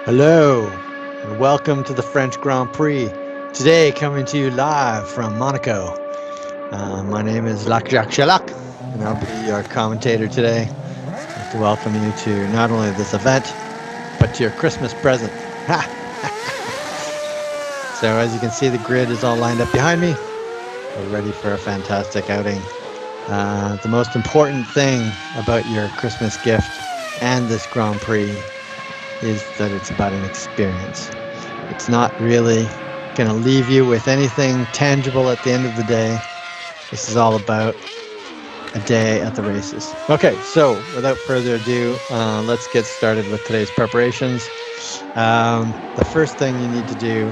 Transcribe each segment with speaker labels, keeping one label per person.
Speaker 1: Hello, and welcome to the French Grand Prix. Today, coming to you live from Monaco. My name is Jacques Chalac, and I'll be your commentator today. I'd like to welcome you to not only this event, but to your Christmas present. So as you can see, the grid is all lined up behind me. We're ready for a fantastic outing. The most important thing about your Christmas gift and this Grand Prix is that it's about an experience. It's not really going to leave you with anything tangible at the end of the day. This is all about a day at the races. Okay, so without further ado, let's get started with today's preparations. The first thing you need to do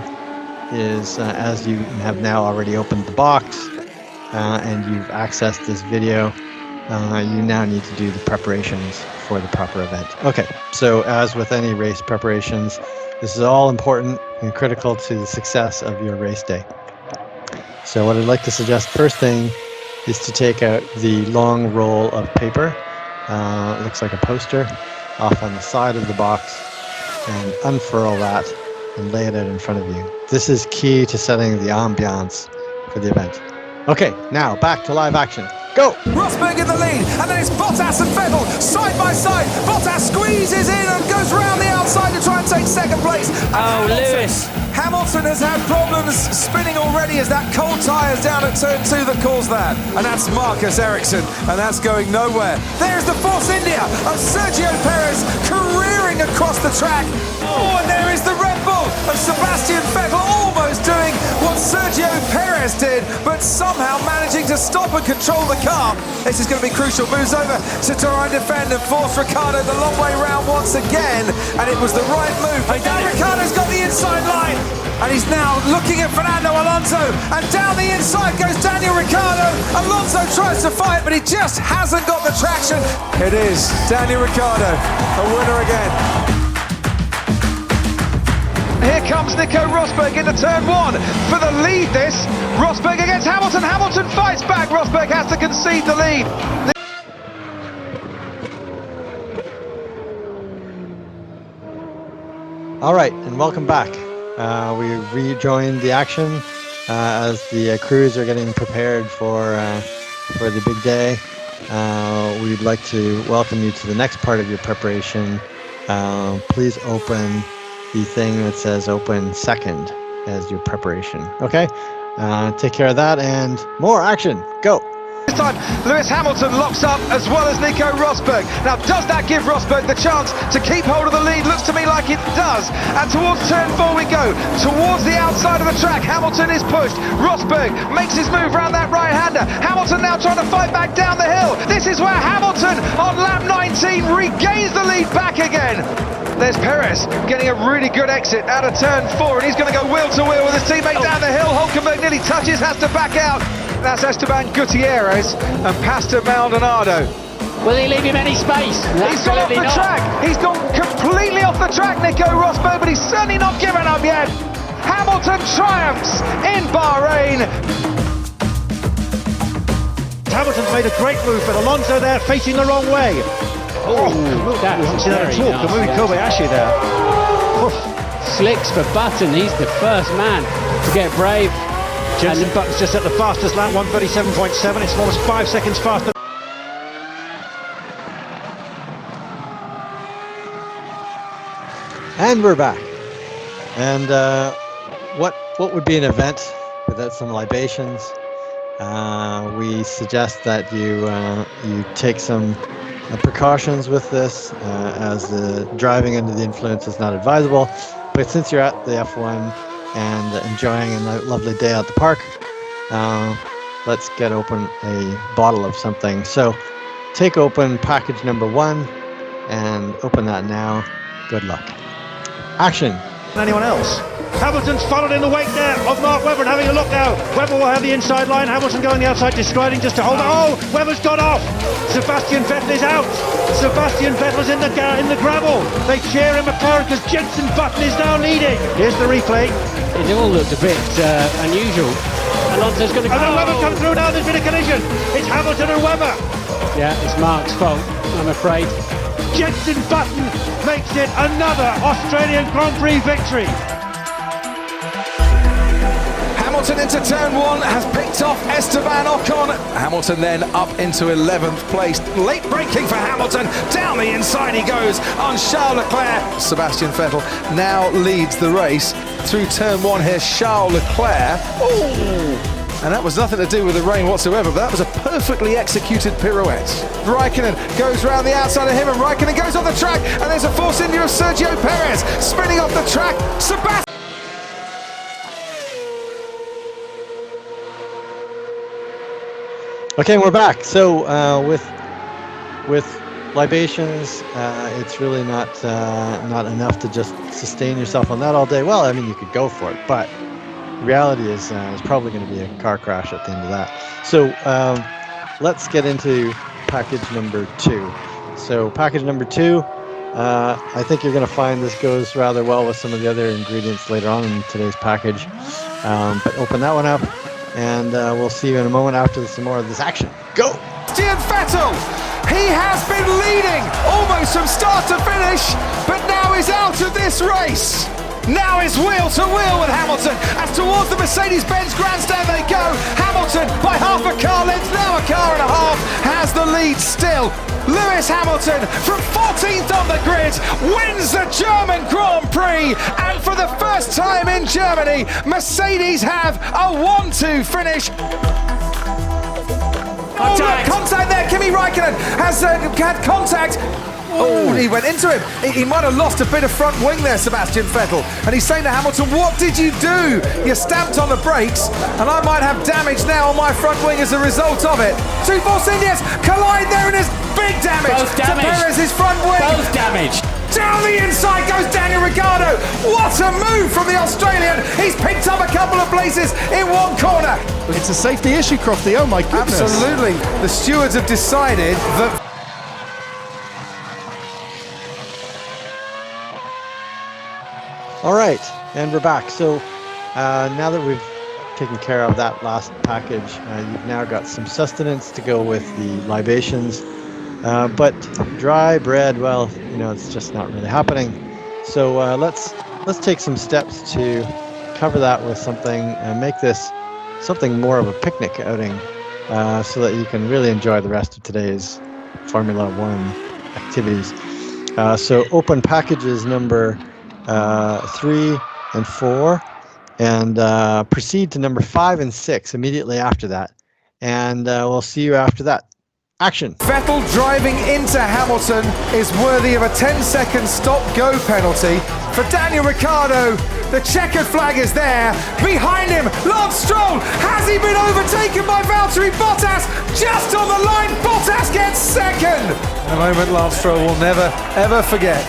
Speaker 1: is, as you have now already opened the box and you've accessed this video, you now need to do the preparations for the proper event. Okay, so as with any race preparations, this is all important and critical to the success of your race day. So what I'd like to suggest first thing is to take out the long roll of paper, it looks like a poster, off on the side of the box, and unfurl that and lay it out in front of you. This is key to setting the ambiance for the event. Okay, now back to live action. Go!
Speaker 2: Rosberg in the lead, and then it's Bottas and Vettel side by side. Bottas squeezes in and goes round the outside to try and take second place.
Speaker 3: Oh, Lewis!
Speaker 2: Hamilton has had problems spinning already as that cold tyre is down at turn 2 that caused that. And that's Marcus Ericsson, and that's going nowhere. There's the Force India of Sergio Perez careering across the track. Oh, and there is the Red Bull of Sebastian Vettel almost doing what Sergio Perez did, but somehow managing to stop and control the car. This is going to be crucial. Moves over to try and defend and force Ricciardo the long way round once again, and it was the right move. And now Ricciardo's got the inside line, and he's now looking at Fernando Alonso, and down the inside goes Daniel Ricciardo. Alonso tries to fight, but he just hasn't got the traction. It is Daniel Ricciardo, a winner again.
Speaker 4: Here comes Nico Rosberg into turn 1 for the lead. This Rosberg against Hamilton. Hamilton fights back. Rosberg has to concede the lead.
Speaker 1: All right, and welcome back. We rejoined the action as the crews are getting prepared for the big day. We'd like to welcome you to the next part of your preparation. Please open the thing that says open second as your preparation. Okay, take care of that and more action. Go.
Speaker 4: This time, Lewis Hamilton locks up as well as Nico Rosberg. Now, does that give Rosberg the chance to keep hold of the lead? Looks to me like it does. And towards turn 4 we go. Towards the outside of the track, Hamilton is pushed. Rosberg makes his move around that right-hander. Hamilton now trying to fight back down the hill. This is where Hamilton on lap 19 regains the lead back again. There's Perez getting a really good exit out of turn 4, and he's going to go wheel to wheel with his teammate down the hill. Hulkenberg nearly touches, has to back out. That's Esteban Gutierrez and Pastor Maldonado.
Speaker 3: Will he leave him any space?
Speaker 4: He's gone off the track. He's gone completely off the track, Nico Rosberg, but he's certainly not given up yet. Hamilton triumphs in Bahrain.
Speaker 5: Hamilton's made a great move, but Alonso there facing the wrong way.
Speaker 3: Oh, that
Speaker 5: we haven't seen that at all.
Speaker 3: nice,
Speaker 5: Kamui Kobayashi there. Oof.
Speaker 3: Slicks for Button. He's the first man to get brave.
Speaker 5: Jensen Button's just at the fastest lap, 1:37.7. It's almost 5 seconds faster.
Speaker 1: And we're back. And what would be an event without some libations? We suggest that you take some precautions with this, as the driving under the influence is not advisable. But since you're at the F1 and enjoying a lovely day at the park, let's get open a bottle of something. So take open package number 1 and open that now. Good luck. Action.
Speaker 5: Anyone else? Hamilton's followed in the wake there of Mark Webber, and having a look now. Webber will have the inside line. Hamilton going the outside, describing just to hold it. Oh, Webber's gone off. Sebastian Vettel is out. Sebastian Vettel's in the gravel. They cheer him McLaren because Jensen Button is now leading. Here's the replay.
Speaker 3: It all looked a bit unusual. Alonso's going to go.
Speaker 5: And then Webber come through now. There's been a collision. It's Hamilton and Webber.
Speaker 3: Yeah, it's Mark's fault, I'm afraid.
Speaker 5: Jensen Button makes it another Australian Grand Prix victory.
Speaker 2: Hamilton into turn one, has picked off Esteban Ocon. Hamilton then up into 11th place. Late braking for Hamilton. Down the inside he goes on Charles Leclerc. Sebastian Vettel now leads the race through turn one here. Charles Leclerc. Ooh. And that was nothing to do with the rain whatsoever, but that was a perfectly executed pirouette. Raikkonen goes round the outside of him, and Raikkonen goes on the track, and there's a force injury of Sergio Perez spinning off the track. Sebastian.
Speaker 1: Okay, we're back. So with libations, it's really not enough to just sustain yourself on that all day. Well, I mean, you could go for it, but the reality is there's probably going to be a car crash at the end of that. So let's get into package number 2. So package number 2, I think you're going to find this goes rather well with some of the other ingredients later on in today's package. But open that one up, and we'll see you in a moment after some more of this action. Go!
Speaker 2: Sebastian Vettel, he has been leading almost from start to finish, but now he's out of this race. Now it's wheel to wheel with Hamilton as towards the Mercedes-Benz grandstand they go. Hamilton by half a car length, now a car and a half, has the lead still. Lewis Hamilton from 14th on the grid wins the German Grand Prix, and for the first time in Germany, Mercedes have a 1-2 finish.
Speaker 6: Contact.
Speaker 2: Oh, contact there. Kimi Raikkonen has had contact. Oh, he went into him. He might have lost a bit of front wing there, Sebastian Vettel. And he's saying to Hamilton, what did you do? You stamped on the brakes, and I might have damage now on my front wing as a result of it. Two Force Indias collide there, and there's big damage to Perez's front wing.
Speaker 6: Both damaged.
Speaker 2: Down the inside goes Daniel Ricciardo. What a move from the Australian. He's picked up a couple of places in one corner.
Speaker 7: It's a safety issue, Crofty. Oh my goodness.
Speaker 2: Absolutely. The stewards have decided that...
Speaker 1: All right, and we're back. So now that we've taken care of that last package, you've now got some sustenance to go with the libations. But dry bread, well, you know, it's just not really happening. So let's take some steps to cover that with something and make this something more of a picnic outing, so that you can really enjoy the rest of today's Formula One activities. So open packages number 3 and 4, and proceed to number 5 and 6 immediately after that. And we'll see you after that. Action.
Speaker 2: Vettel driving into Hamilton is worthy of a 10-second stop-go penalty. For Daniel Ricciardo, the checkered flag is there. Behind him, Lance Stroll. Has he been overtaken by Valtteri Bottas? Just on the line, Bottas gets second. A moment Lance Stroll will never, ever forget.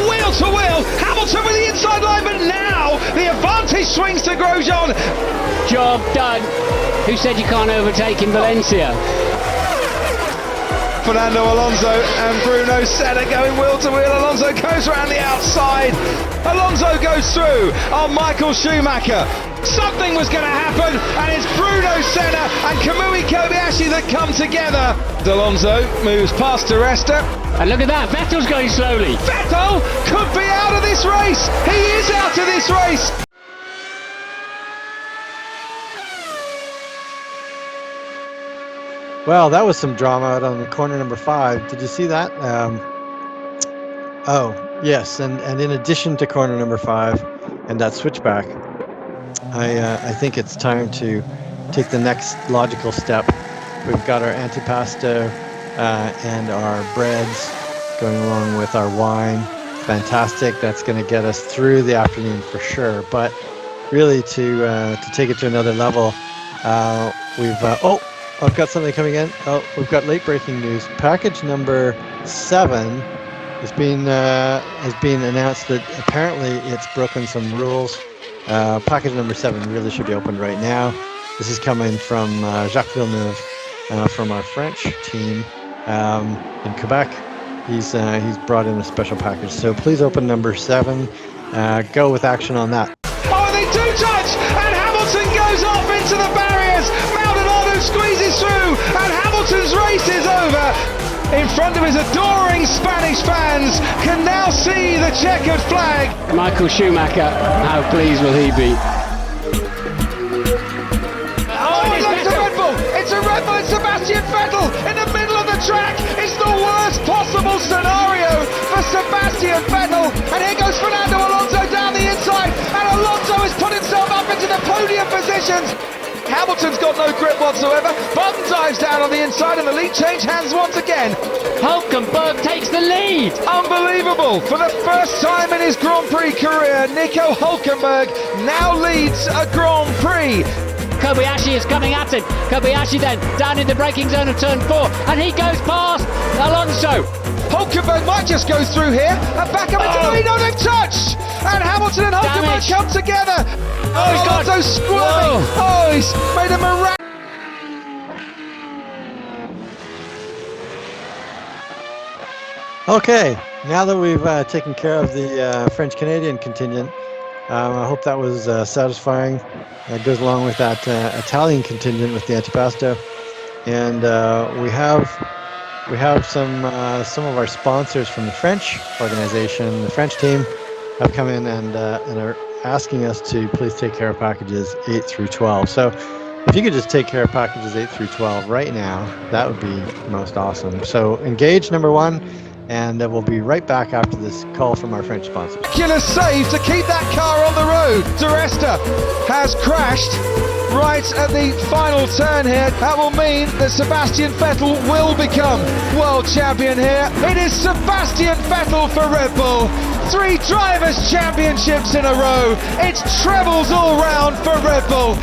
Speaker 4: Wheel to wheel, Hamilton with the inside line, but now the advantage swings to Grosjean.
Speaker 3: Job done. Who said you can't overtake in Valencia?
Speaker 4: Fernando Alonso and Bruno Senna going wheel to wheel. Alonso goes around the outside. Alonso goes through on Michael Schumacher. Something was going to happen, and it's Bruno Senna and Kamui Kobayashi that come together. Alonso moves past Di Resta.
Speaker 3: And look at that, Vettel's going slowly.
Speaker 4: Vettel could be out of this race. He is out of this race.
Speaker 1: Well, that was some drama out on corner number 5. Did you see that? Oh, yes. And in addition to corner number 5 and that switchback, I think it's time to take the next logical step. We've got our antipasto and our breads going along with our wine. Fantastic. That's going to get us through the afternoon for sure. But really to take it to another level, I've got something coming in. Oh, we've got late breaking news. Package number 7 has been announced that apparently it's broken some rules. Package number 7 really should be opened right now. This is coming from Jacques Villeneuve, from our French team in Quebec. He's brought in a special package. So please open number 7. Go with action on that.
Speaker 4: Oh, they do touch, and Hamilton goes off into the barriers. Maldonado squeezes through, and Hamilton's race is over. in front of his adoring Spanish fans, can now see the checkered flag.
Speaker 3: Michael Schumacher, how pleased will he be?
Speaker 4: Oh, it's a Red Bull! It's a Red Bull! It's Sebastian Vettel in the middle of the track! It's the worst possible scenario for Sebastian Vettel! And here goes Fernando Alonso down the inside, and Alonso has put himself up into the podium positions! Hamilton's got no grip whatsoever. Button dives down on the inside, and the lead change hands once again.
Speaker 3: Hulkenberg takes the lead.
Speaker 4: Unbelievable! For the first time in his Grand Prix career, Nico Hulkenberg now leads a Grand Prix.
Speaker 3: Kobayashi is coming at him. Kobayashi then down in the braking zone of turn 4, and he goes past Alonso.
Speaker 4: Hulkenberg might just go through here and back up into the lead. Oh, they've touched! And Hamilton and Hulkenberg come together.
Speaker 3: Oh, he's got
Speaker 4: Alonso squirming. Oh, he's made a miraculous.
Speaker 1: Okay, now that we've taken care of the French-Canadian contingent, I hope that was satisfying. That goes along with that Italian contingent with the antipasto, and we have some of our sponsors from the French organization, the French team, have come in and are asking us to please take care of packages 8 through 12. So if you could just take care of packages 8 through 12 right now, that would be most awesome. So engage number 1, and we'll be right back after this call from our French sponsors.
Speaker 4: Killer save to keep that car on the road. Di Resta has crashed right at the final turn here. That will mean that Sebastian Vettel will become world champion here. It is Sebastian Vettel for Red Bull. 3 drivers' championships in a row. It's trebles all round for Red Bull.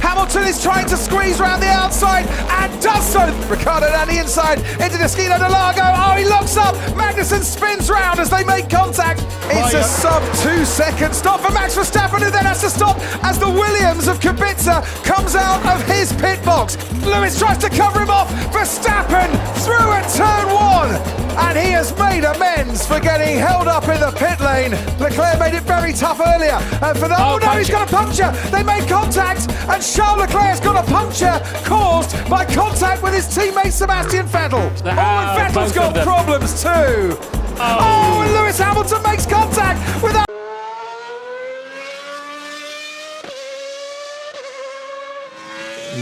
Speaker 4: Hamilton is trying to squeeze around the outside and does so. Ricciardo down the inside into the Schino de Largo. Oh, he locks up. Magnussen spins round as they make contact. It's a sub 2 second stop for Max Verstappen, who then has to stop as the Williams of Kubica comes out of his pit box. Lewis tries to cover him off. Verstappen through at turn 1. And he has made amends for getting held up in the pit lane. Leclerc made it very tough earlier. And for the no, he's got a puncture. They made contact, and Charles Leclerc's got a puncture caused by contact with his teammate Sebastian Vettel. And Vettel's got problems too. Oh, and Lewis Hamilton makes contact with that.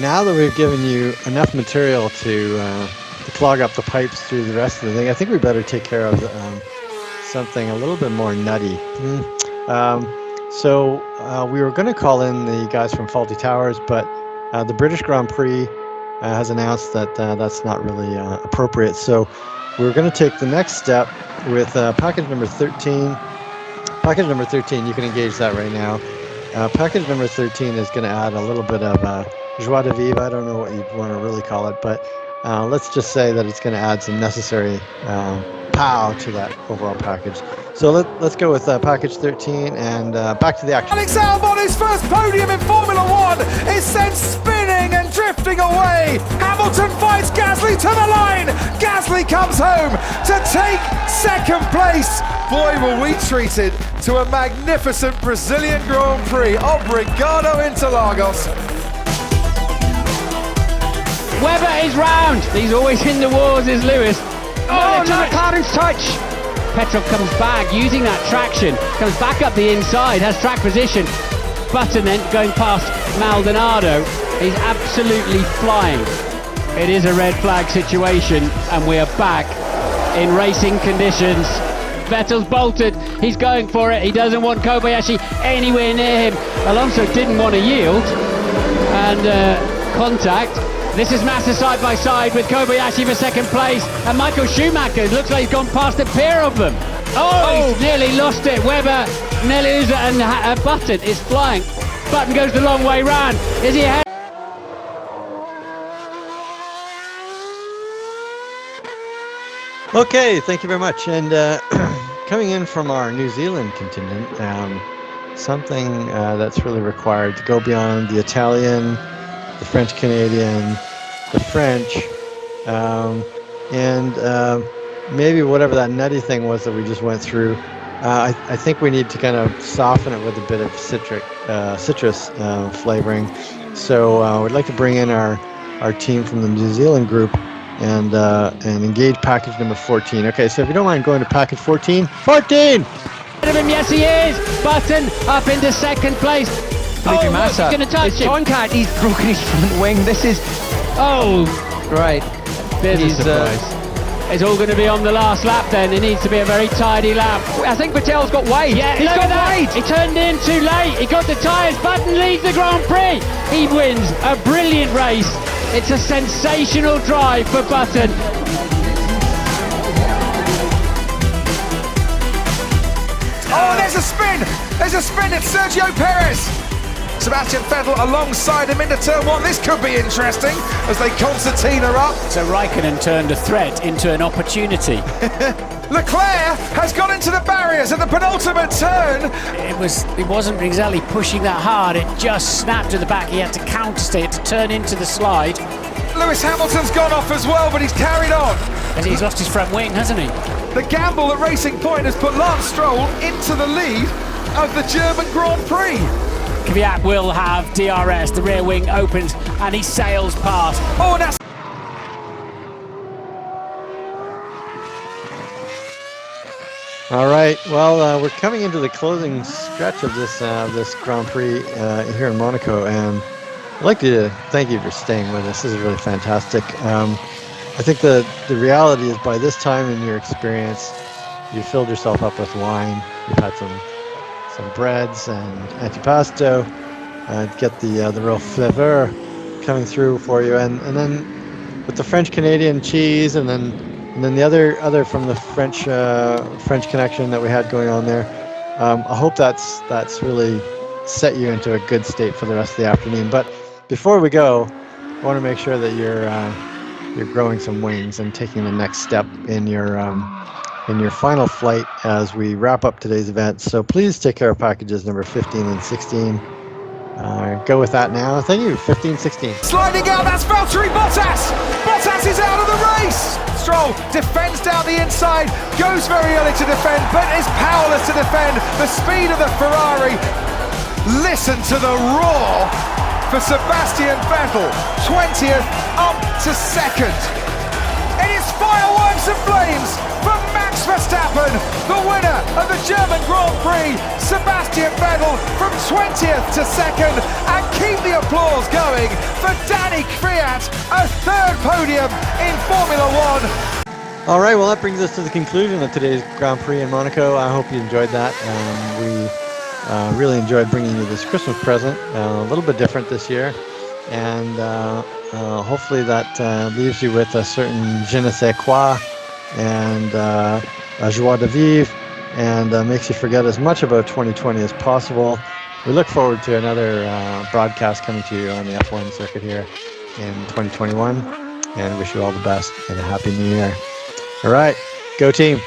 Speaker 1: Now that we've given you enough material to clog up the pipes through the rest of the thing, I think we better take care of something a little bit more nutty. So we were going to call in the guys from Faulty Towers, but the British Grand Prix has announced that that's not really appropriate. So we're going to take the next step with package number 13. Package number 13, you can engage that right now. Package number 13 is going to add a little bit of joie de vivre. I don't know what you'd want to really call it, but let's just say that it's going to add some necessary pow to that overall package. So let's go with package 13 and back to the action.
Speaker 4: Alex Albon, his first podium in Formula 1, is sent spinning and drifting away. Hamilton fights Gasly to the line. Gasly comes home to take second place. Boy, were we treated to a magnificent Brazilian Grand Prix. Obrigado, Interlagos.
Speaker 3: Webber is round. He's always in the wars, is Lewis. Oh, no, McLaren's touch. Petrov comes back using that traction, comes back up the inside, has track position. Button then going past Maldonado. He's absolutely flying. It is a red flag situation, and we are back in racing conditions. Vettel's bolted, he's going for it. He doesn't want Kobayashi anywhere near him. Alonso didn't want to yield, and contact. This is Massa side by side with Kobayashi for second place, and Michael Schumacher looks like he's gone past a pair of them. Oh, he's nearly lost it. Webber, nearly loses it, and Button is flying. Button goes the long way round. Is he ahead?
Speaker 1: Okay, thank you very much. And coming in from our New Zealand contingent, something that's really required to go beyond the Italian, the French-Canadian, the French, and maybe whatever that nutty thing was that we just went through. I think we need to kind of soften it with a bit of citrus flavoring. So we'd like to bring in our team from the New Zealand group and engage package number 14. Okay, so if you don't mind going to package 14. 14!
Speaker 3: Of him, yes he is. Button up into second place.
Speaker 6: Felipe Massa.
Speaker 3: He's going to touch
Speaker 6: His
Speaker 3: him.
Speaker 6: time card, he's broken his front wing. This is right.
Speaker 3: There's a
Speaker 6: He's,
Speaker 3: surprise. It's all going to be on the last lap then. It needs to be a very tidy lap.
Speaker 6: I think Vettel's got wide.
Speaker 3: Yeah,
Speaker 6: He's
Speaker 3: look
Speaker 6: got
Speaker 3: at that.
Speaker 6: wide.
Speaker 3: He turned in too late. He got the tyres. Button leads the Grand Prix. He wins a brilliant race. It's a sensational drive for Button.
Speaker 2: Oh, there's a spin! There's a spin at Sergio Perez! Sebastian Vettel alongside him into turn one. This could be interesting as they concertina up.
Speaker 8: So Raikkonen turned a threat into an opportunity.
Speaker 2: Leclerc has gone into the barriers at the penultimate turn.
Speaker 8: It wasn't exactly pushing that hard. It just snapped to the back. He had to countersteer to turn into the slide.
Speaker 2: Lewis Hamilton's gone off as well, but he's carried on.
Speaker 8: And he's lost his front wing, hasn't he?
Speaker 2: The gamble at Racing Point has put Lance Stroll into the lead of the German Grand Prix.
Speaker 8: Kvyat will have DRS. The rear wing opens and he sails past.
Speaker 2: Oh, and that's
Speaker 1: All right, well, we're coming into the closing stretch of this Grand Prix here in Monaco, and I'd like to thank you for staying with us. This is really fantastic. I think the reality is by this time in your experience, you filled yourself up with wine. You've had some breads and antipasto. Get the real flavor coming through for you, and then with the French Canadian cheese, and then the other from the French connection that we had going on there. I hope that's really set you into a good state for the rest of the afternoon. But before we go, I want to make sure that you're growing some wings and taking the next step in your final flight as we wrap up today's event. So please take care of packages number 15 and 16. Go with that now. Thank you. 15, 16.
Speaker 2: sliding out. That's Valtteri Bottas. Bottas is out of the race. Stroll defends down the inside, goes very early to defend, but is powerless to defend. The speed of the Ferrari. Listen to the roar for Sebastian Vettel, 20th up to second. It is fireworks and flames for Max Verstappen, the winner of the German Grand Prix. Sebastian Vettel from 20th to second, and keep the applause going for Danny Kvyat, a third podium in Formula One.
Speaker 1: All right, well, that brings us to the conclusion of today's Grand Prix in Monaco. I hope you enjoyed that. We really enjoyed bringing you this Christmas present, a little bit different this year, and hopefully that leaves you with a certain je ne sais quoi and a joie de vivre, and makes you forget as much about 2020 as possible. We look forward to another broadcast coming to you on the F1 circuit here in 2021, and wish you all the best and a happy new year. All right, go team.